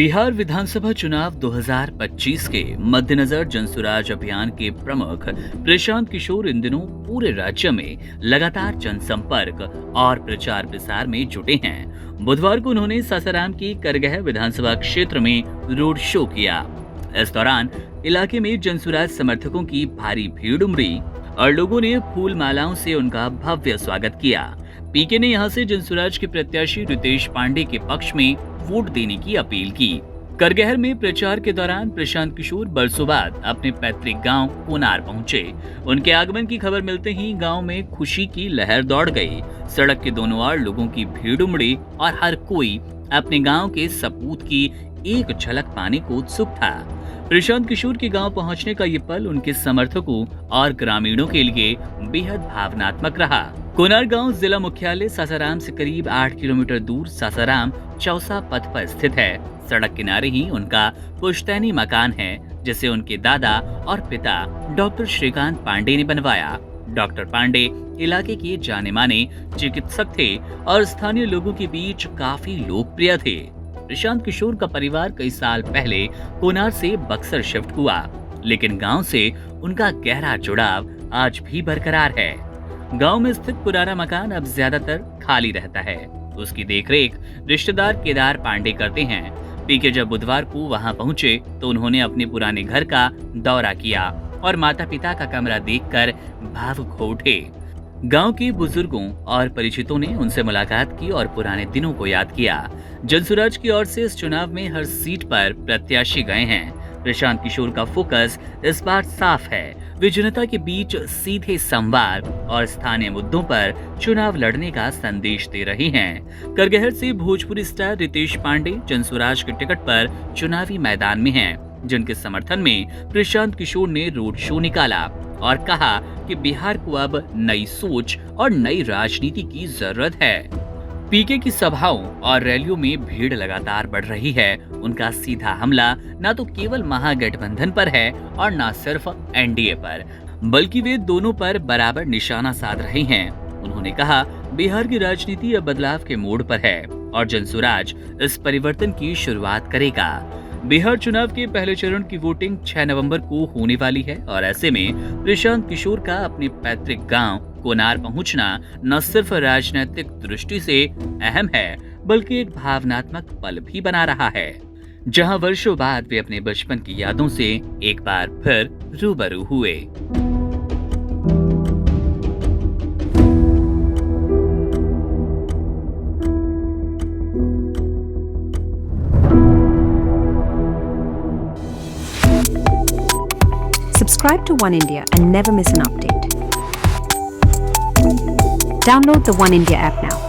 बिहार विधानसभा चुनाव 2025 के मद्देनजर जनसुराज अभियान के प्रमुख प्रशांत किशोर इन दिनों पूरे राज्य में लगातार जनसंपर्क और प्रचार प्रसार में जुटे हैं। बुधवार को उन्होंने सासाराम की करगह विधानसभा क्षेत्र में रोड शो किया। इस दौरान इलाके में जनसुराज समर्थकों की भारी भीड़ उमड़ी और लोगों ने फूल मालाओं से उनका भव्य स्वागत किया। पीके ने यहां से जनसुराज के प्रत्याशी रितेश पांडे के पक्ष में वोट देने की अपील की। करगहर में प्रचार के दौरान प्रशांत किशोर बरसों बाद अपने पैतृक गांव कोनार पहुंचे। उनके आगमन की खबर मिलते ही गांव में खुशी की लहर दौड़ गई। सड़क के दोनों ओर लोगों की भीड़ उमड़ी और हर कोई अपने गांव के सपूत की एक झलक पाने को उत्सुक था। प्रशांत किशोर के गांव पहुंचने का ये पल उनके समर्थकों और ग्रामीणों के लिए बेहद भावनात्मक रहा। कोनार गांव जिला मुख्यालय सासाराम से करीब 8 किलोमीटर दूर सासाराम चौसा पथ पर स्थित है। सड़क किनारे ही उनका पुश्तैनी मकान है, जिसे उनके दादा और पिता डॉक्टर श्रीकांत पांडे ने बनवाया। डॉक्टर पांडे इलाके के जाने माने चिकित्सक थे और स्थानीय लोगों के बीच काफी लोकप्रिय थे। प्रशांत किशोर का परिवार कई साल पहले कोनार से बक्सर शिफ्ट हुआ, लेकिन गांव से उनका गहरा जुड़ाव आज भी बरकरार है। गांव में स्थित पुराना मकान अब ज्यादातर खाली रहता है। उसकी देखरेख रिश्तेदार केदार पांडे करते हैं। पीके जब बुधवार को वहां पहुंचे तो उन्होंने अपने पुराने घर का दौरा किया और माता पिता का कमरा देखकर भावुक हो उठे। गांव के बुजुर्गों और परिचितों ने उनसे मुलाकात की और पुराने दिनों को याद किया। जनसुराज की ओर से इस चुनाव में हर सीट पर प्रत्याशी गए हैं। प्रशांत किशोर का फोकस इस बार साफ है। वे जनता के बीच सीधे संवाद और स्थानीय मुद्दों पर चुनाव लड़ने का संदेश दे रहे हैं। करगहर से भोजपुरी स्टार रितेश पांडे जनसुराज के टिकट पर चुनावी मैदान में हैं, जिनके समर्थन में प्रशांत किशोर ने रोड शो निकाला और कहा कि बिहार को अब नई सोच और नई राजनीति की जरूरत है। पीके की सभाओं और रैलियों में भीड़ लगातार बढ़ रही है। उनका सीधा हमला न तो केवल महागठबंधन पर है और न सिर्फ एनडीए पर, बल्कि वे दोनों पर बराबर निशाना साध रहे हैं। उन्होंने कहा, बिहार की राजनीति अब बदलाव के मोड़ पर है और जनसुराज इस परिवर्तन की शुरुआत करेगा। बिहार चुनाव के पहले चरण की वोटिंग 6 नवंबर को होने वाली है और ऐसे में प्रशांत किशोर का अपने पैतृक गांव कोनार पहुंचना न सिर्फ राजनीतिक दृष्टि से अहम है, बल्कि एक भावनात्मक पल भी बना रहा है, जहां वर्षों बाद वे अपने बचपन की यादों से एक बार फिर रूबरू हुए। Subscribe to One India and never miss an update. Download the One India app now.